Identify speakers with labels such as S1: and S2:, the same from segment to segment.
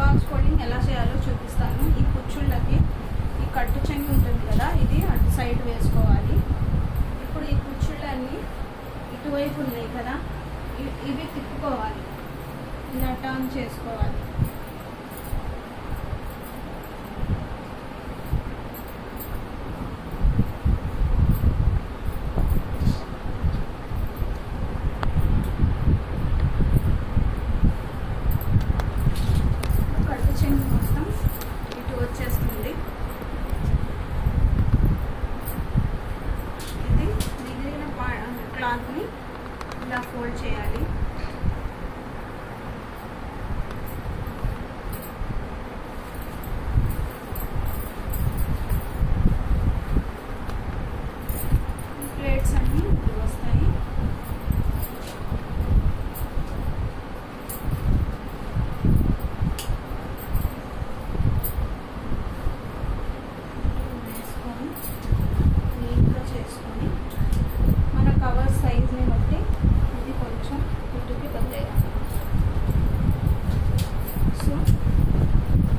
S1: Box folding ఎలా చేయాలో చూపిస్తాను. ఈ కుచ్చుళ్ళకి ఈ కట్టు చెంగు ఉంటుంది కదా, ఇది అటు సైడ్ వేసుకోవాలి. ఇప్పుడు ఈ కుచ్చుళ్ళన్నీ ఇటువైపు ఉన్నాయి కదా, ఇవి తిప్పుకోవాలి, ఇలా టర్న్ చేసుకోవాలి. కట్టు చెంగు మొత్తం ఇటు వచ్చేస్తుంది. ఇది మిగిలిన క్లాత్ని ఇలా ఫోల్డ్ చేయాలి. ప్లేట్స్ అన్నీ ఇప్పుడు వస్తాయి. వేసుకొని నీట్గా చేసుకొని మన కవర్ సైజ్ని బట్టి ఇది కొంచెం ఇటుకి వదిలేయాలి. సో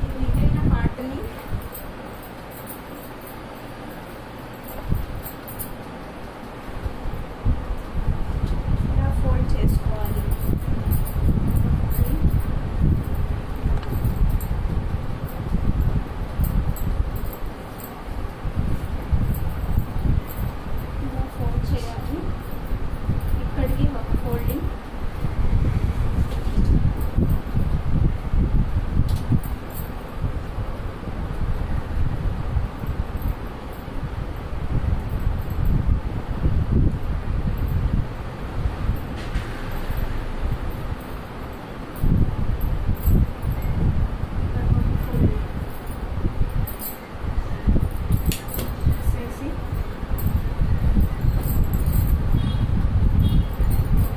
S1: ఈ మిగిలిన పార్ట్ని ఇలా ఫోల్డ్ చేసుకోవాలి. ఇలా ఫోల్డ్ చేయాలి. ఇక్కడికి ఒక ఫోల్డింగ్,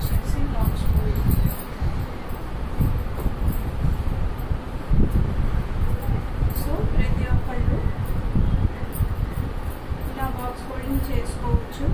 S1: చేసి బాక్స్ ఫోల్డింగ్. సో ప్రతి ఒక్కళ్ళు ఇలా బాక్స్ ఫోల్డింగ్ చేసుకోవచ్చు.